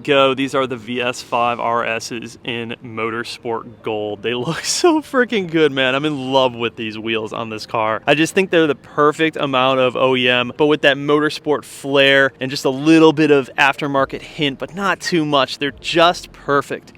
go. These are the VS-5RSs in Motorsport Gold. They look so freaking good, man. I'm in love with these wheels on this car. I just think they're the perfect amount of OEM, but with that Motorsport flair and just a little bit of aftermarket hint, but not too much. They're just perfect,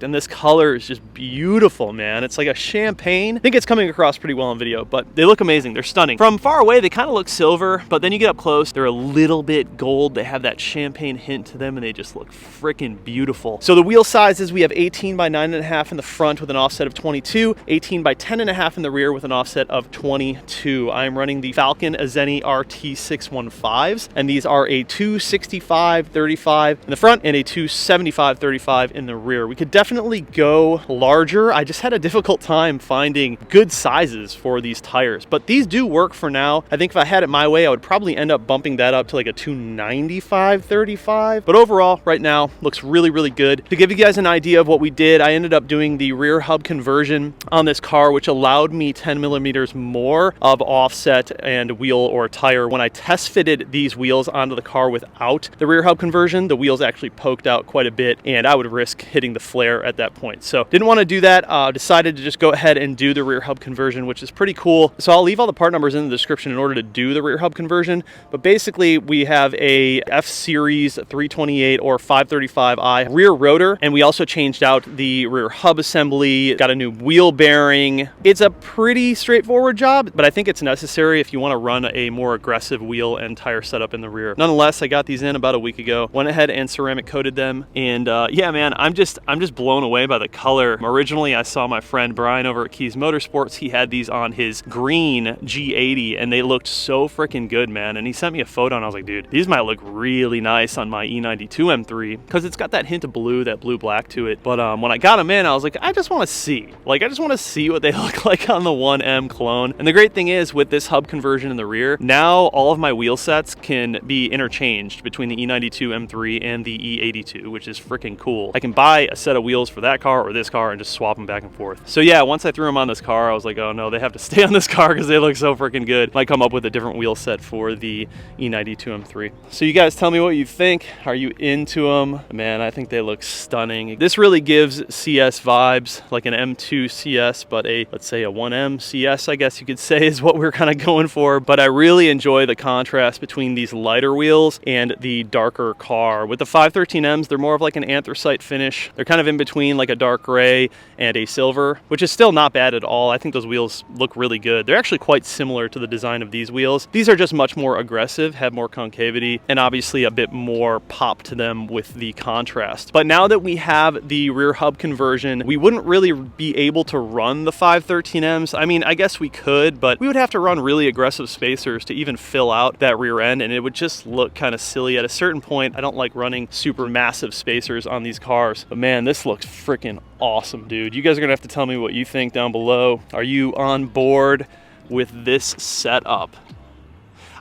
and this color is just beautiful, man. It's like a champagne. I think it's coming across pretty well on video, but they look amazing. They're stunning. From far away, they kind of look silver, but then you get up close, they're a little bit gold. They have that champagne hint to them, and they just look freaking beautiful. So the wheel sizes, we have 18 by 9.5 in the front with an offset of 22, 18 by 10.5 in the rear with an offset of 22. I'm running the Falken Azeni RT615s, and these are a 265/35 in the front and a 275/35 in the rear. We could definitely go larger. I just had a difficult time finding good sizes for these tires, but these do work for now. I think if I had it my way, I would probably end up bumping that up to like a 295/35. But overall, right now, looks really, really good. To give you guys an idea of what we did, I ended up doing the rear hub conversion on this car, which allowed me 10 millimeters more of offset and wheel or tire. When I test fitted these wheels onto the car without the rear hub conversion, the wheels actually poked out quite a bit, and I would risk hitting the flare at that point. So didn't want to do that. Decided to just go ahead and do the rear hub conversion, which is pretty cool. So I'll leave all the part numbers in the description in order to do the rear hub conversion. But basically, we have a F-Series 328 or 535i rear rotor, and we also changed out the rear hub assembly, got a new wheel bearing. It's a pretty straightforward job, but I think it's necessary if you want to run a more aggressive wheel and tire setup in the rear. Nonetheless, I got these in about a week ago, went ahead and ceramic coated them, and yeah, man, I'm just blown away by the color. Originally, I saw my friend Brian over at Keys Motorsports. He had these on his green G80, and they looked so freaking good, man. And he sent me a photo, and I was like, dude, these might look really nice on my E92 M3 because it's got that hint of blue, that blue-black to it. But when I got them in, I was like, I just want to see. Like, I just want to see what they look like on the 1M clone. And the great thing is, with this hub conversion in the rear, now all of my wheel sets can be interchanged between the E92 M3 and the E82, which is freaking cool. I can buy a set of wheels for that car or this car and just swap them back and forth. So yeah, once I threw them on this car, I was like, oh no, they have to stay on this car because they look so freaking good. Might come up with a different wheel set for the E92 M3. So you guys tell me what you think. Are you into them? Man, I think they look stunning. This really gives CS vibes, like an M2 CS, but let's say a 1M CS, I guess you could say, is what we're kind of going for. But I really enjoy the contrast between these lighter wheels and the darker car. With the 513Ms, they're more of like an anthracite finish. They're kind of in between like a dark gray and a silver, which is still not bad at all. I think those wheels look really good. They're actually quite similar to the design of these wheels. These are just much more aggressive, have more concavity, and obviously a bit more pop to them with the contrast. But now that we have the rear hub conversion, we wouldn't really be able to run the 513Ms. I mean, I guess we could, but we would have to run really aggressive spacers to even fill out that rear end, and it would just look kind of silly. At a certain point, I don't like running super massive spacers on these cars, but man, this looks freaking awesome, dude. You guys are gonna have to tell me what you think down below. Are you on board with this setup?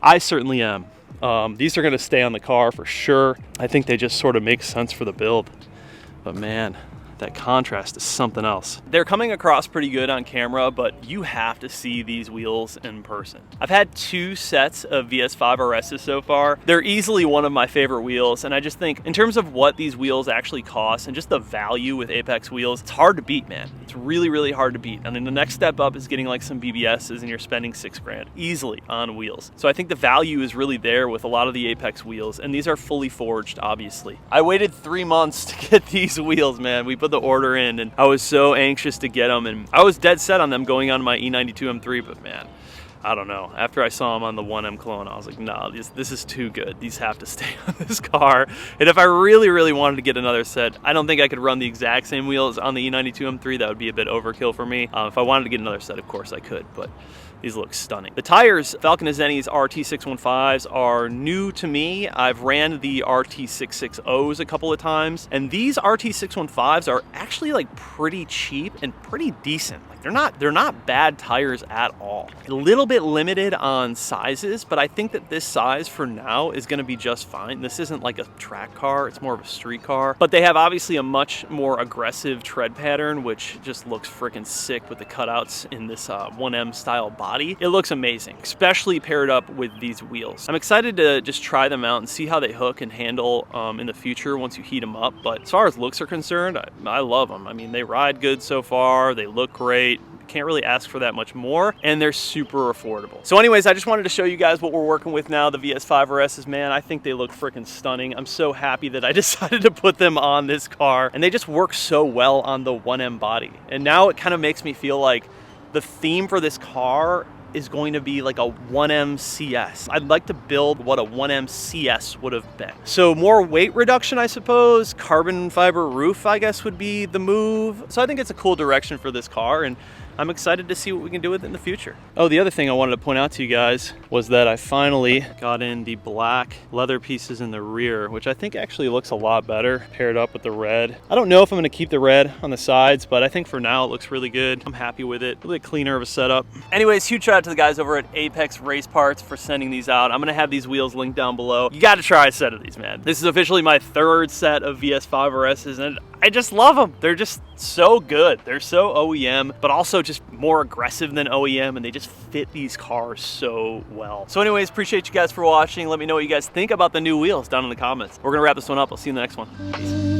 I certainly am. These are gonna stay on the car for sure. I think they just sort of make sense for the build, but man, that contrast is something else. They're coming across pretty good on camera, but you have to see these wheels in person. I've had 2 sets of VS-5RSs so far. They're easily one of my favorite wheels, and I just think in terms of what these wheels actually cost and just the value with Apex wheels, it's hard to beat, man. It's really, really hard to beat. And then the next step up is getting like some BBSs, and you're spending $6 grand easily on wheels. So I think the value is really there with a lot of the Apex wheels, and these are fully forged, obviously. I waited 3 months to get these wheels, man. We put the order in, and I was so anxious to get them, and I was dead set on them going on my E92 M3, but man, I don't know. After I saw them on the 1M clone, I was like, no, this is too good. These have to stay on this car. And if I really, really wanted to get another set, I don't think I could run the exact same wheels on the E92 M3. That would be a bit overkill for me. If I wanted to get another set, of course I could, but these look stunning. The tires, Falken Azeni's RT615s are new to me. I've ran the RT660s a couple of times, and these RT615s are actually like pretty cheap and pretty decent. Like they're not bad tires at all. A little bit limited on sizes, but I think that this size for now is gonna be just fine. This isn't like a track car, it's more of a street car, but they have obviously a much more aggressive tread pattern, which just looks freaking sick with the cutouts in this 1M style body. body, it looks amazing, especially paired up with these wheels. I'm excited to just try them out and see how they hook and handle in the future once you heat them up. But as far as looks are concerned, I love them. I mean, they ride good so far, they look great. Can't really ask for that much more, and they're super affordable. So anyways, I just wanted to show you guys what we're working with now, the VS-5RSs, man. I think they look freaking stunning. I'm so happy that I decided to put them on this car, and they just work so well on the 1M body. And now it kind of makes me feel like the theme for this car is going to be like a 1M CS. I'd like to build what a 1M CS would have been. So more weight reduction, I suppose. Carbon fiber roof, I guess, would be the move. So I think it's a cool direction for this car, and I'm excited to see what we can do with it in the future. Oh, the other thing I wanted to point out to you guys was that I finally got in the black leather pieces in the rear, which I think actually looks a lot better paired up with the red. I don't know if I'm gonna keep the red on the sides, but I think for now it looks really good. I'm happy with it. A little bit cleaner of a setup. Anyways, huge shout out to the guys over at Apex Race Parts for sending these out. I'm gonna have these wheels linked down below. You gotta try a set of these, man. This is officially my third set of VS-5RSs, and I just love them. They're just so good. They're so OEM, but also just more aggressive than OEM, and they just fit these cars so well. So anyways, appreciate you guys for watching. Let me know what you guys think about the new wheels down in the comments. We're gonna wrap this one up. I'll see you in the next one. Peace.